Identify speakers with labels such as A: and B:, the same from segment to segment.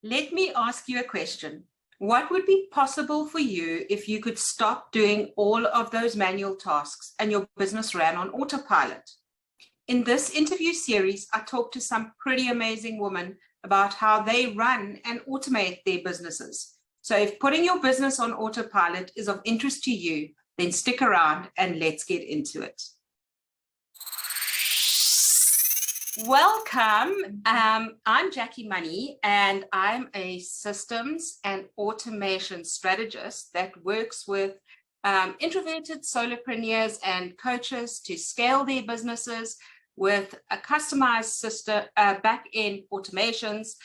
A: Let me ask you a question. What would be possible for you if you could stop doing all of those manual tasks and your business ran on autopilot? In this interview series, I talked to some pretty amazing women about how they run and automate their businesses. So if putting your business on autopilot is of interest to you, then stick around and let's get into it. Welcome. I'm Jacqui Money, and I'm a systems and automation strategist that works with introverted solopreneurs and coaches to scale their businesses with a customized system, back-end automations,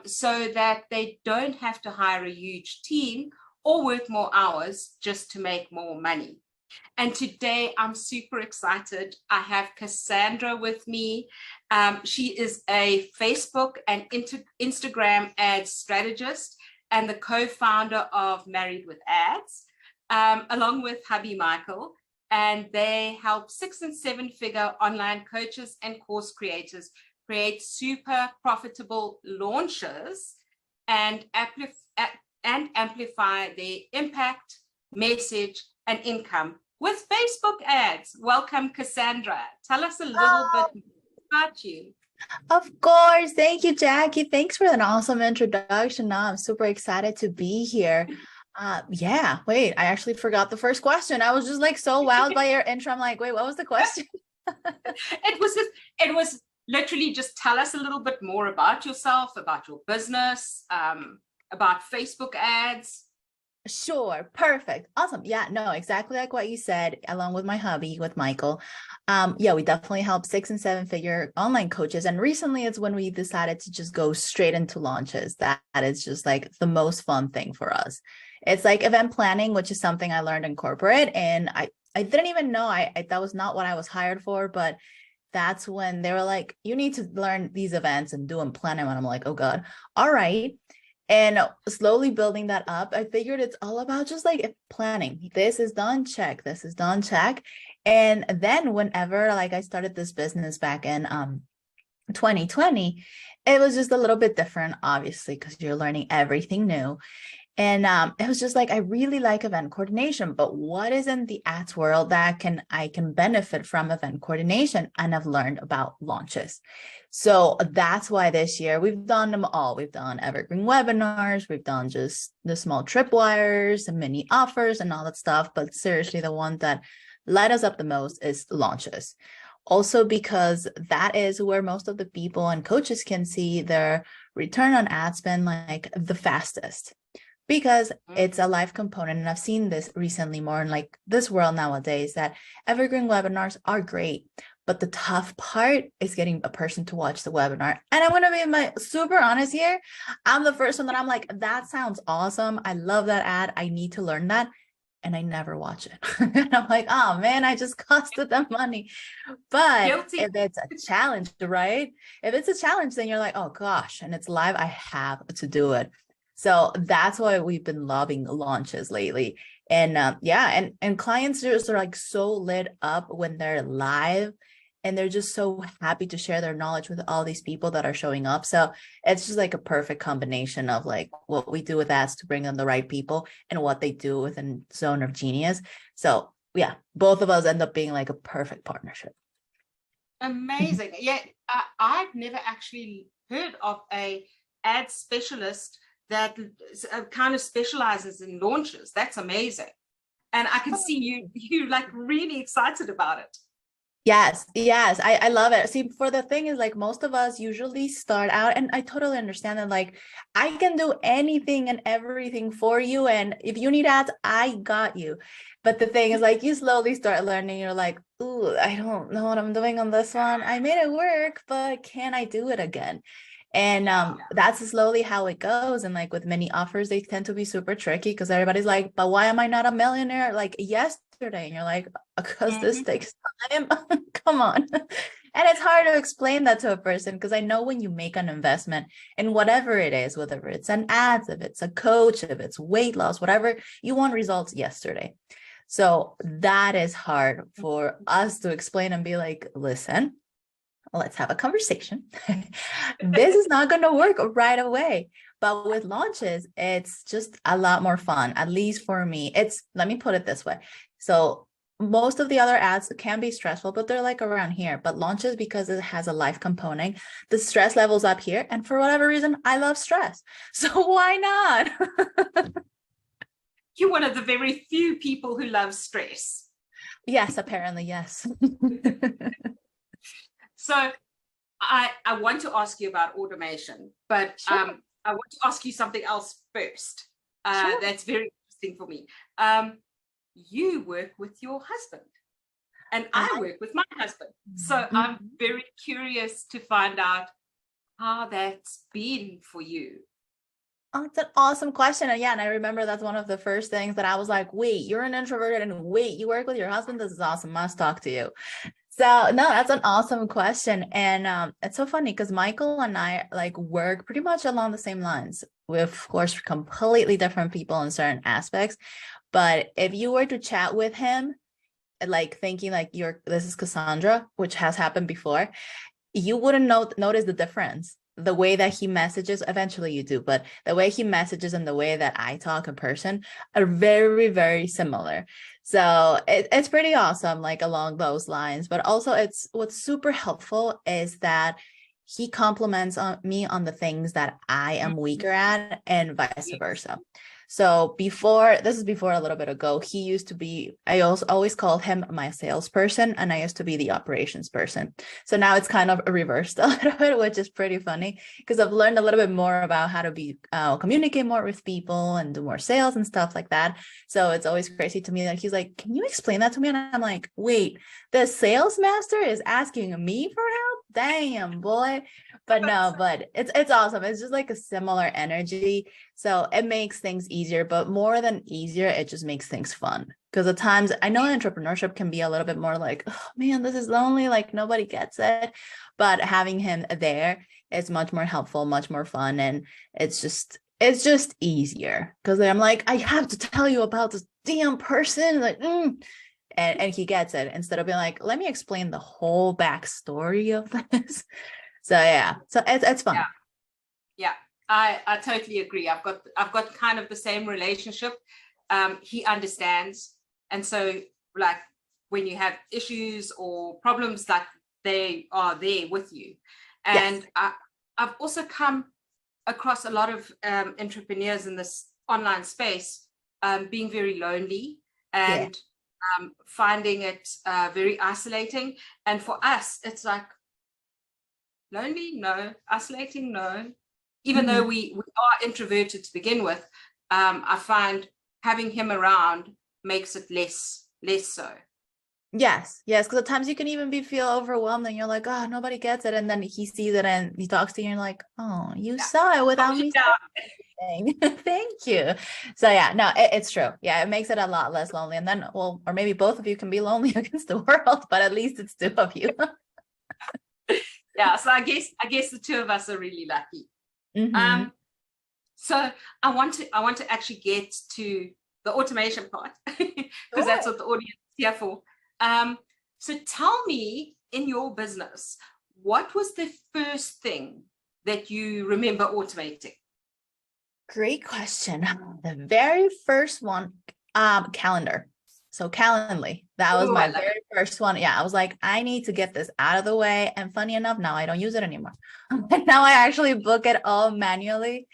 A: so that they don't have to hire a huge team or work more hours just to make more money. And today I'm super excited. I have Cassandra with me. She is a Facebook and Instagram ad strategist and the co-founder of Married with Ads, along with hubby Michael. And they help 6- and 7-figure online coaches and course creators create super profitable launches and amplify their impact, message, and income with Facebook ads. Welcome, Cassandra. Tell us a little bit about you.
B: Of course. Thank you, Jacqui. Thanks for an awesome introduction. Now I'm super excited to be here. Wait, I actually forgot the first question. I was just like so wowed by your intro. I'm like, wait, what was the question?
A: It was literally just tell us a little bit more about yourself, about your business, about Facebook ads.
B: Sure. Perfect. Awesome. Yeah, no, exactly like what you said, along with my hubby, with Michael. We definitely help 6- and 7-figure online coaches. And recently it's when we decided to just go straight into launches. That is just like the most fun thing for us. It's like event planning, which is something I learned in corporate. And I didn't even know that was not what I was hired for, but that's when they were like, you need to learn these events and do and plan them. And I'm like, oh God, all right. And slowly building that up, I figured it's all about just like planning. This is done, check. This is done, check. And then whenever like I started this business back in 2020, it was just a little bit different, obviously, because you're learning everything new. And it was just like, I really like event coordination, but what is in the ads world that I can benefit from event coordination? And I've learned about launches. So that's why this year we've done them all. We've done evergreen webinars. We've done just the small tripwires and mini offers and all that stuff. But seriously, the one that light us up the most is launches. Also, because that is where most of the people and coaches can see their return on ad spend like the fastest. Because it's a live component. And I've seen this recently more in like this world nowadays that evergreen webinars are great. But the tough part is getting a person to watch the webinar. And I'm going to be super honest here. I'm the first one that I'm like, that sounds awesome. I love that ad. I need to learn that. And I never watch it. And I'm like, oh man, I just costed them money. But
A: Guilty.
B: If it's a challenge, right? If it's a challenge, then you're like, oh gosh, and it's live, I have to do it. So that's why we've been loving launches lately. And and clients just are like so lit up when they're live, and they're just so happy to share their knowledge with all these people that are showing up. So it's just like a perfect combination of like what we do with ads to bring in the right people and what they do within Zone of Genius. So yeah, both of us end up being like a perfect partnership.
A: Amazing. Yeah, I've never actually heard of a ad specialist that kind of specializes in launches. That's amazing. And I can see you like really excited about it.
B: Yes, I love it. See, for the thing is like most of us usually start out, and I totally understand that like I can do anything and everything for you. And if you need ads, I got you. But the thing is like you slowly start learning, you're like, ooh, I don't know what I'm doing on this one. I made it work, but can I do it again? And that's slowly how it goes. And like with many offers, they tend to be super tricky because everybody's like, but why am I not a millionaire like yesterday? And you're like, because this takes time. Come on. And it's hard to explain that to a person because I know when you make an investment in whatever it is, whether it's an ads, if it's a coach, if it's weight loss, whatever, you want results yesterday. So that is hard for us to explain and be like, listen, let's have a conversation. This is not going to work right away. But with launches, it's just a lot more fun, at least for me. Let me put it this way. So most of the other ads can be stressful, but they're like around here. But launches, because it has a live component, the stress level's up here. And for whatever reason, I love stress. So why not?
A: You're one of the very few people who love stress.
B: Yes, apparently, yes.
A: So I want to ask you about automation, but
B: Sure.
A: I want to ask you something else first.
B: Sure.
A: That's very interesting for me. You work with your husband, and I work with my husband. So I'm very curious to find out how that's been for you.
B: Oh, it's an awesome question. And yeah, and I remember that's one of the first things that I was like, wait, you're an introverted and wait, you work with your husband? This is awesome. Must talk to you. So no, that's an awesome question. And it's so funny because Michael and I like work pretty much along the same lines. We're of course completely different people in certain aspects. But if you were to chat with him, like thinking like this is Cassandra, which has happened before, you wouldn't notice the difference. The way that he messages, eventually you do, but the way he messages and the way that I talk in person are very, very similar. So it's pretty awesome, like along those lines. But also what's super helpful is that he compliments on me on the things that I am weaker at and vice versa. So this is before a little bit ago, I also always called him my salesperson and I used to be the operations person. So now it's kind of reversed a little bit, which is pretty funny because I've learned a little bit more about how to communicate more with people and do more sales and stuff like that. So it's always crazy to me that he's like, can you explain that to me? And I'm like, wait, the sales master is asking me for help? Damn, boy. But no, but it's awesome. It's just like a similar energy. So it makes things easier, but more than easier, it just makes things fun. Because at times I know entrepreneurship can be a little bit more like, oh man, this is lonely, like nobody gets it. But having him there is much more helpful, much more fun. And it's just easier because I'm like, I have to tell you about this damn person. Like, and he gets it instead of being like, let me explain the whole backstory of this. So yeah, so it's fun.
A: Yeah. I totally agree. I've got kind of the same relationship. He understands, and so like when you have issues or problems, like they are there with you. And yes. I've also come across a lot of entrepreneurs in this online space being very lonely and finding it very isolating. And for us, it's like lonely, no. Isolating, no. Even though we are introverted to begin with, I find having him around makes it less so.
B: Yes, because at times you can even feel overwhelmed and you're like, oh, nobody gets it. And then he sees it and he talks to you and you're like, oh, you saw it without me saying anything. Thank you. So yeah, no, it's true. Yeah, it makes it a lot less lonely. And then, well, or maybe both of you can be lonely against the world, but at least it's two of you.
A: Yeah, so I guess the two of us are really lucky. So I want to actually get to the automation part because that's what the audience is here for. So tell me, in your business, what was the first thing that you remember automating?
B: Great question. The very first one, calendar. So Calendly, that was my very first one. Yeah, I was like, I need to get this out of the way. And funny enough, now I don't use it anymore. Now I actually book it all manually,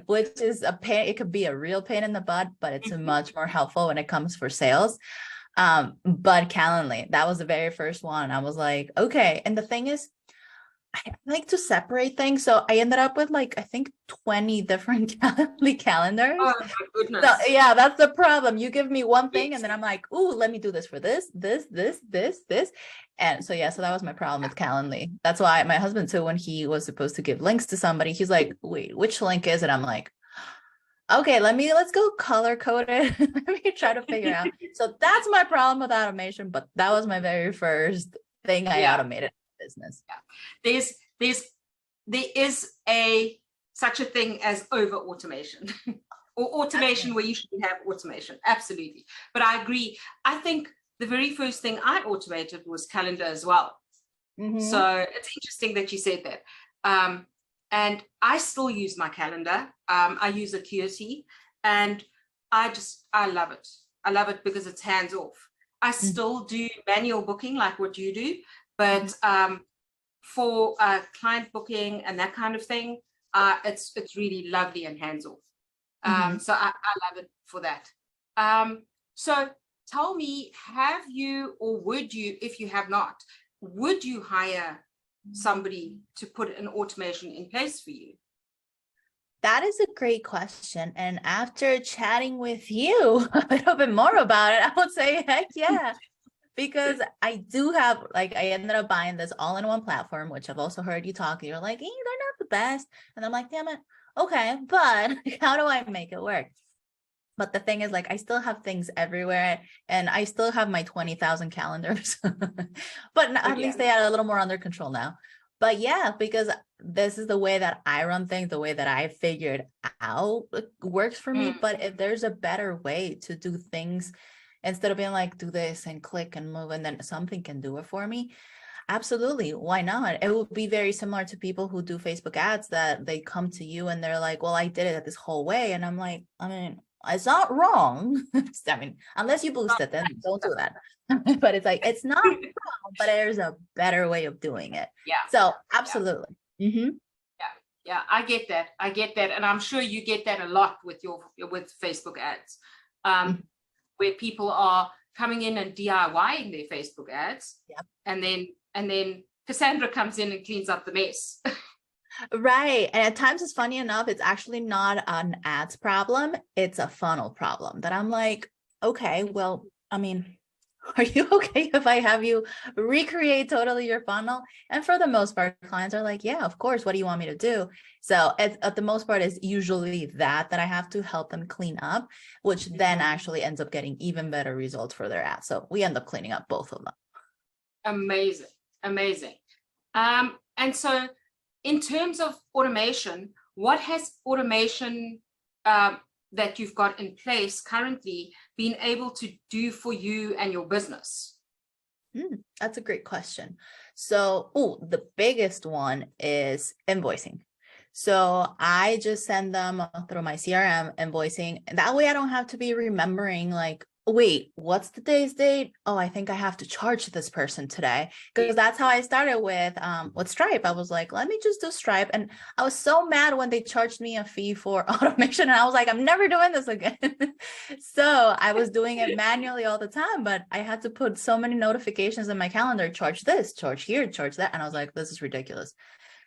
B: which is a pain. It could be a real pain in the butt, but it's much more helpful when it comes for sales. But Calendly, that was the very first one. I was like, okay. And the thing is, I like to separate things. So I ended up with like, I think 20 different Calendly calendars.
A: Oh my goodness.
B: So yeah, that's the problem. You give me one thing and then I'm like, ooh, let me do this for this. And so, yeah, so that was my problem with Calendly. That's why my husband too, when he was supposed to give links to somebody, he's like, wait, which link is it? I'm like, okay, let's go color code it. Let me try to figure out. So that's my problem with automation, but that was my very first thing I automated in business.
A: Yeah. There is such a thing as over automation or automation where you shouldn't have automation. Absolutely. But I agree. I think the very first thing I automated was calendar as well. So it's interesting that you said that. And I still use my calendar. I use Acuity, and I love it. I love it because it's hands off. I still do manual booking like what you do, but for client booking and that kind of thing, it's really lovely and hands off. So I love it for that. So tell me, have you, or would you, if you have not, would you hire somebody to put an automation in place for you?
B: That is a great question. And after chatting with you a little bit more about it, I would say, heck yeah. Because I do have, like, I ended up buying this all-in-one platform, which I've also heard you talk. You're like, they're not the best. And I'm like, damn it. Okay, but how do I make it work? But the thing is, like, I still have things everywhere, and I still have my 20,000 calendars, but at least they are a little more under control now. But yeah, because this is the way that I run things, the way that I figured out works for me. But if there's a better way to do things, instead of being like, do this and click and move, and then something can do it for me, absolutely, why not? It would be very similar to people who do Facebook ads, that they come to you and they're like, well, I did it this whole way. And I'm like, I mean, it's not wrong. I mean, unless you boost it, then don't do that. But it's like, it's not wrong, but there's a better way of doing it.
A: Yeah.
B: So absolutely.
A: Yeah, I get that. And I'm sure you get that a lot with Facebook ads, where people are coming in and DIYing their Facebook ads.
B: Yep.
A: And then Cassandra comes in and cleans up the mess.
B: Right. And at times, it's funny enough, it's actually not an ads problem. It's a funnel problem that I'm like, okay, well, I mean, are you okay if I have you recreate totally your funnel? And for the most part, clients are like, yeah, of course. What do you want me to do? So at the most part, it's usually that I have to help them clean up, which then actually ends up getting even better results for their ads. So we end up cleaning up both of them.
A: Amazing. And so in terms of automation, what has automation that you've got in place currently been able to do for you and your business?
B: That's a great question. So, the biggest one is invoicing. So I just send them through my CRM invoicing. And that way I don't have to be remembering, like, wait, what's today's date? Oh, I think I have to charge this person today. Because that's how I started with Stripe. I was like, let me just do Stripe. And I was so mad when they charged me a fee for automation. And I was like, I'm never doing this again. So I was doing it manually all the time, but I had to put so many notifications in my calendar, charge this, charge here, charge that. And I was like, this is ridiculous.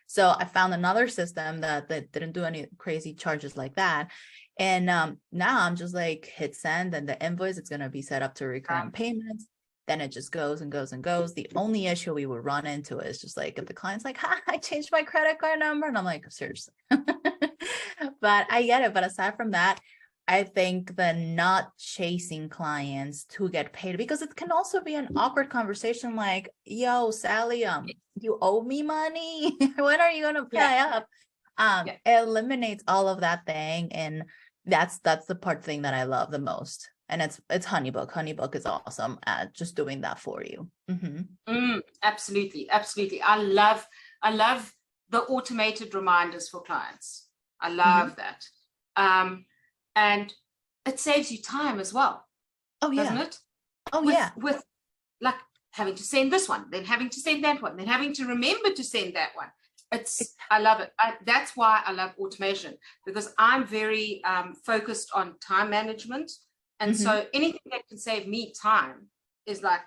B: So I found another system that didn't do any crazy charges like that. And now I'm just like, hit send, and the invoice is going to be set up to recurrent payments. Then it just goes and goes and goes. The only issue we would run into is just like, if the client's like, I changed my credit card number. And I'm like, seriously. But I get it. But aside from that, I think the not chasing clients to get paid, because it can also be an awkward conversation like, yo, Sally, you owe me money. When are you going to pay up? It eliminates all of that thing. And that's the thing that I love the most. And it's Honeybook. Honeybook is awesome at just doing that for you.
A: Absolutely. I love the automated reminders for clients. I love that. And it saves you time as well. Doesn't it? With like having to send this one, then having to send that one, then having to remember to send that one. I love it. That's why I love automation, because I'm very focused on time management. And so anything that can save me time is like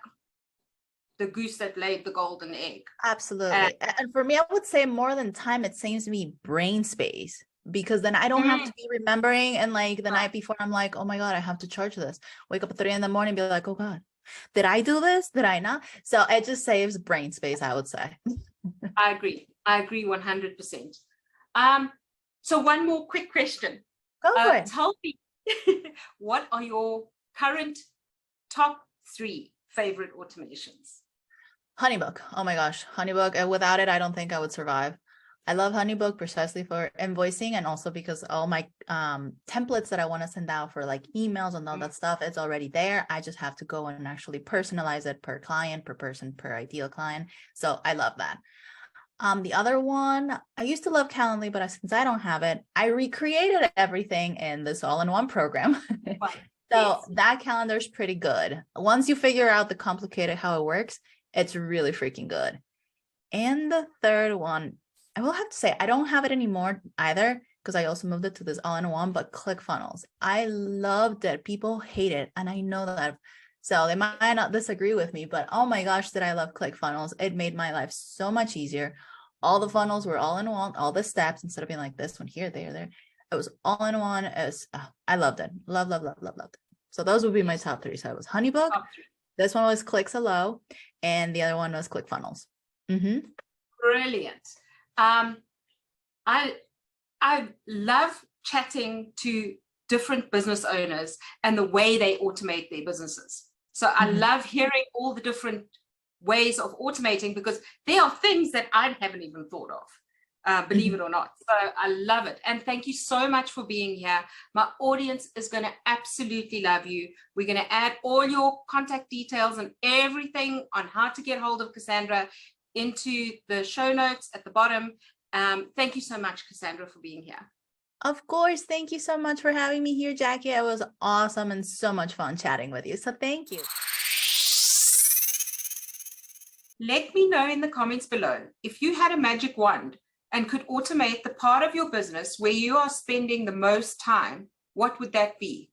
A: the goose that laid the golden egg.
B: Absolutely. And for me, I would say more than time, it saves me brain space, because then I don't have to be remembering. And like the night before, I'm like, oh my God, I have to charge this. Wake up at 3 a.m, be like, oh God, did I do this? Did I not? So it just saves brain space, I would say.
A: I agree 100%. So one more quick question.
B: Go for it.
A: Tell me, what are your current top 3 favorite automations?
B: Honeybook. Oh my gosh, Honeybook. Without it, I don't think I would survive. I love Honeybook precisely for invoicing, and also because all my templates that I want to send out for like emails and all that stuff, it's already there. I just have to go and actually personalize it per client, per person, per ideal client. So I love that. The other one, I used to love Calendly, but since I don't have it, I recreated everything in this all-in-one program. So
A: Yes.
B: that calendar is pretty good. Once you figure out the complicated how it works, it's really freaking good. And the third one, I will have to say, I don't have it anymore either because I also moved it to this all-in-one, but ClickFunnels. I loved it. People hate it, and I know that. So they might not disagree with me, but oh my gosh, did I love ClickFunnels. It made my life so much easier. All the funnels were all in one, all the steps, instead of being like this one here, there. It was all in one. I loved it. Love, love, love, love, loved it. So those would be my top three. So it was Honeybook. This one was Clixalo, and the other one was ClickFunnels. Mm-hmm.
A: Brilliant. I love chatting to different business owners and the way they automate their businesses. So I love hearing all the different ways of automating, because there are things that I haven't even thought of, believe it or not. So I love it. And thank you so much for being here. My audience is going to absolutely love you. We're going to add all your contact details and everything on how to get hold of Cassandra into the show notes at the bottom. Thank you so much, Cassandra, for being here.
B: Of course. Thank you so much for having me here, Jackie. It was awesome and so much fun chatting with you. So thank you.
A: Let me know in the comments below if you had a magic wand and could automate the part of your business where you are spending the most time, what would that be?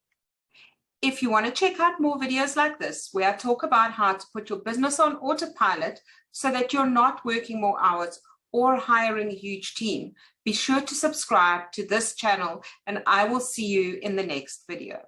A: If you want to check out more videos like this, where I talk about how to put your business on autopilot so that you're not working more hours or hiring a huge team, be sure to subscribe to this channel, and I will see you in the next video.